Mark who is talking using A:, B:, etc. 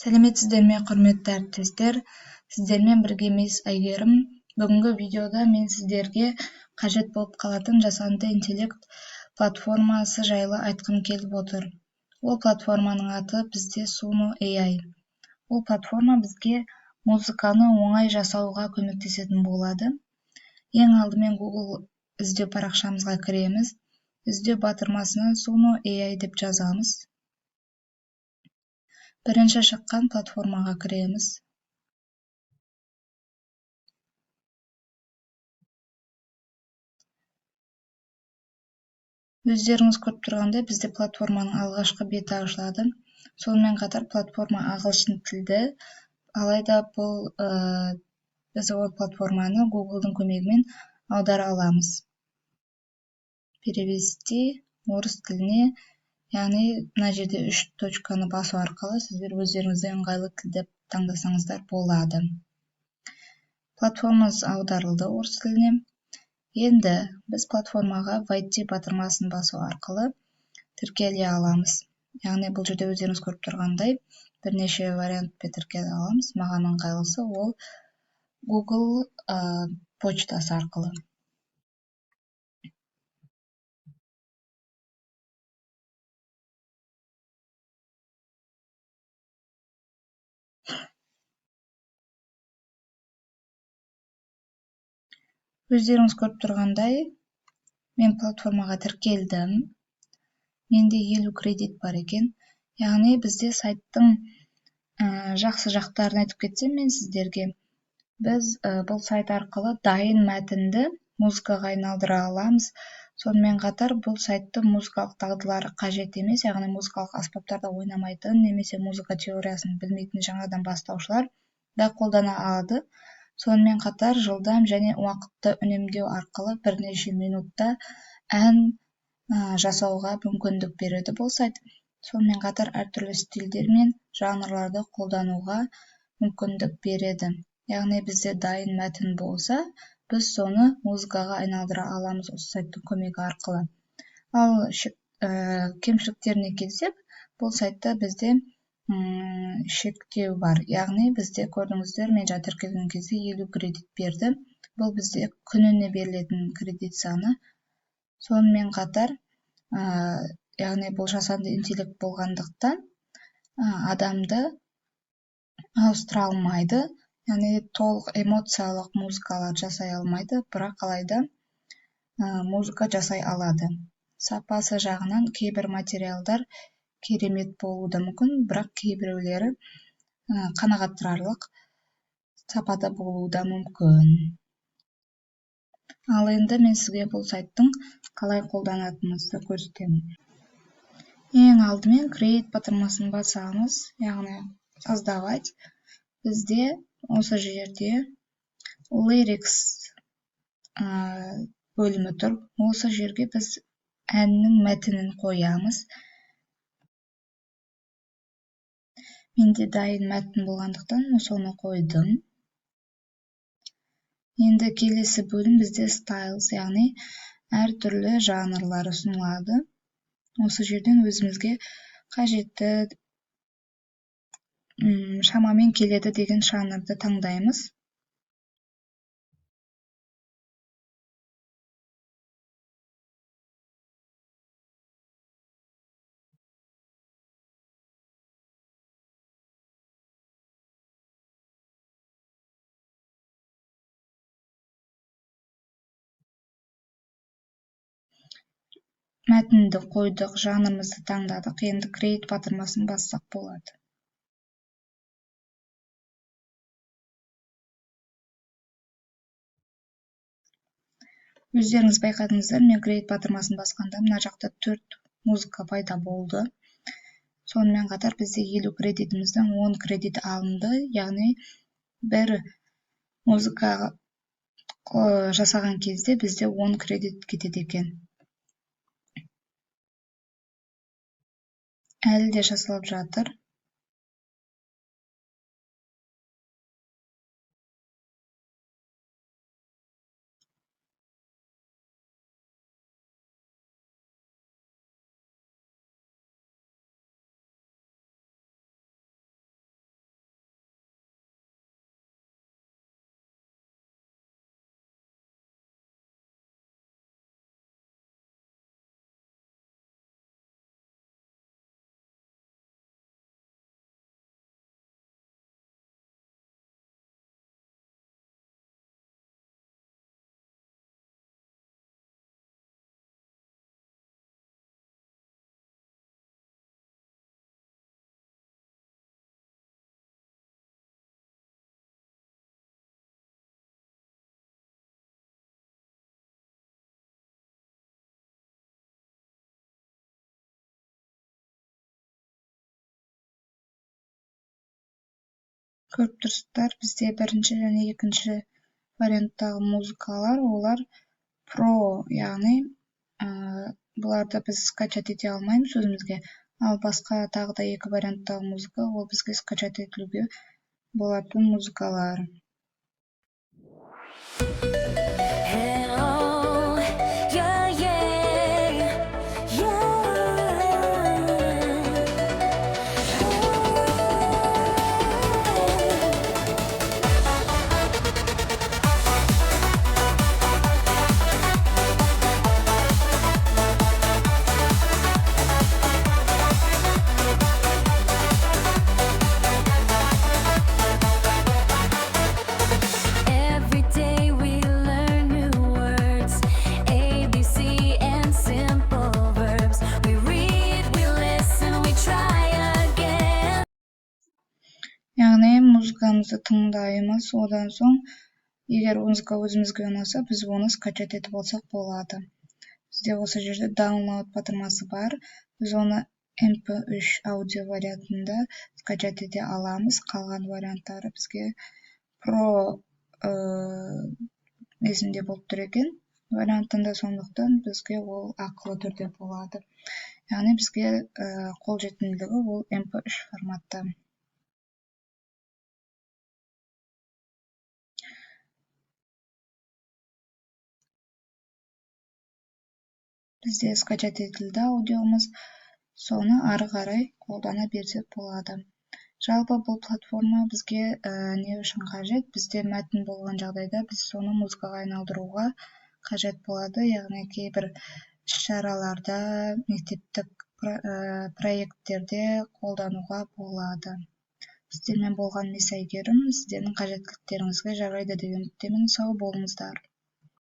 A: Сәлеметсіздер ме, құрметті әріптестер? Сіздермен біргеміз Айгерім. Бүгінгі видеода мен сіздерге қажет болып қалатын жасанды интеллект платформасы жайлы айтқым келіп отыр. Ол платформаның аты бізде Suno AI. Ол платформа бізге музыканы оңай жасауға көмектесетін болады. Ең алдымен Google іздеу парақшамызға кіреміз. Іздеу батырмасынан Suno AI деп жазамыз. Бірінші шыққан платформаға кіреміз. Өздеріңіз көріп тұрғандай, бізде платформаның алғашқы беті ашылады. Сонымен қатар платформа ағылшын тілді. Алайда біз ол платформаны Google-дың көмегімен аудара аламыз. Перевести орыс тіліне, яғни мына жерде 3 точканы басу арқылы сіздер өздеріңізге ыңғайлы тілді таңдасаңыздар болады. Платформамыз аударылды орыс тіліне. Енді біз платформаға войти батырмасын басу арқылы тіркеле аламыз. Яғни бұл жерде өздеріңіз көріп тұрғандай бірнеше вариантпен тіркеле аламыз. Маған ыңғайлысы ол Google почтасы арқылы. Өздеріңіз көріп тұрғандай, мен платформаға тіркелдім. Менде 50 кредит бар екен. Яғни бізде сайттың жақсы жақтарын айтып кетсем мен сіздерге. Біз бұл сайт арқылы дайын мәтінді музыкаға айналдыра аламыз. Сонымен қатар бұл сайтты музыкалық дағдылары қажет емес, яғни музыкалық аспаптарда ойнамайтын, немесе музыка теориясын білмейтін жаңадан бастаушылар да қолдана алады. Сонымен қатар жылдам және уақытты үнемдеу арқылы бірнеше минутта ән жасауға мүмкіндік береді бұл сайт. Сонымен қатар әртүрлі стильдер мен жанрларды қолдануға мүмкіндік береді. Яғни бізде дайын мәтін болса, біз соны музыкаға айналдыра аламыз осы сайттың көмегі арқылы. Ал кемшіліктеріне келсек, бұл сайтта бізде шектеу бар. Яғни бізде көрдіңіздер, мен тіркелген кезде 50 кредит берді. Бұл бізде күніне берілетін кредит саны. Сонымен қатар, яғни бұл жасанды интеллект болғандықтан адамды ауыстыра алмайды. Яғни толық эмоциялық музыкалар жасай алмайды, бірақ алайда музыка жасай алады. Сапасы жағынан кейбір материалдар керемет болуы да мүмкін, бірақ кейбіреулері қанағаттанарлық сапада болуы да мүмкін. Ал енді мен сізге бұл сайттың қалай қолданатынымызды көрсетемін. Ең алдымен create батырмасын басамыз, яғни создавать. Бізде осы жерде lyrics бөлімі тұр. Осы жерге біз әннің мәтінін қоямыз. Менде дайын мәтін болғандықтан соны қойдым. Енді келесі бөлім бізде styles, яғни әртүрлі жанрлар ұсынылады. Осы жерден өзімізге қажетті шамамен келеді деген жанрды таңдаймыз. Мәтінді қойдық, жанрымызды таңдадық. Енді create батырмасын бассақ болады. Өздеріңіз байқадыңыздар, мен create батырмасын басқанда мына жақта 4 музыка пайда болды. Сонымен қатар бізде 50 кредитіміздің 10 кредит алынды, яғни бір музыка жасаған кезде бізде 10 кредит кетеді екен. Әлі де жасалып жатыр. Көрүп турсуздар, бизде биринчи жана экинчи варианттагы музыкалар олар про, яғни буларды биз скачать эте алмайбыз өзүбүзгө. Ал башка дагы да эки варианттагы музыка ол бизге скачать этилүүгө болатын музыкалар.
B: Every day we learn new words, A, B, C, and simple verbs. We read, we listen, we try again.
A: Яғни музыкамызды тыңдайбыз, одан соң эгер музыка өзүбүзгө унаса, биз аны скачать этип алсак болот. Бизде ошол жерде download батырмасы бар. Биз аны MP3 аудио вариантында скачать эте алабыз. Калган варианттары бизге про эсимде болуп тур экен вариантында, сондуктан бизге ол акылуу түрдө болот. Яғни бизге кол жетимдүүлүгү бул MP3 форматта. Бизде скачать этилди аудиомуз, сону ары карай колдона берсек болот. Жалпы бул платформа бизге эмне үчүн кажет? Бизде матн болгон жагдайда биз сону музыкага айналдырууга кажет болот. Яғни кээ бир иш-чараларда, мектептик проекттерде колдонууга болот. Сиздер менен болгон Миса Айгерим. Сиздердин кажеттиликтериңизге жарайт деген үмүттөмүн. Сау болуңуздар.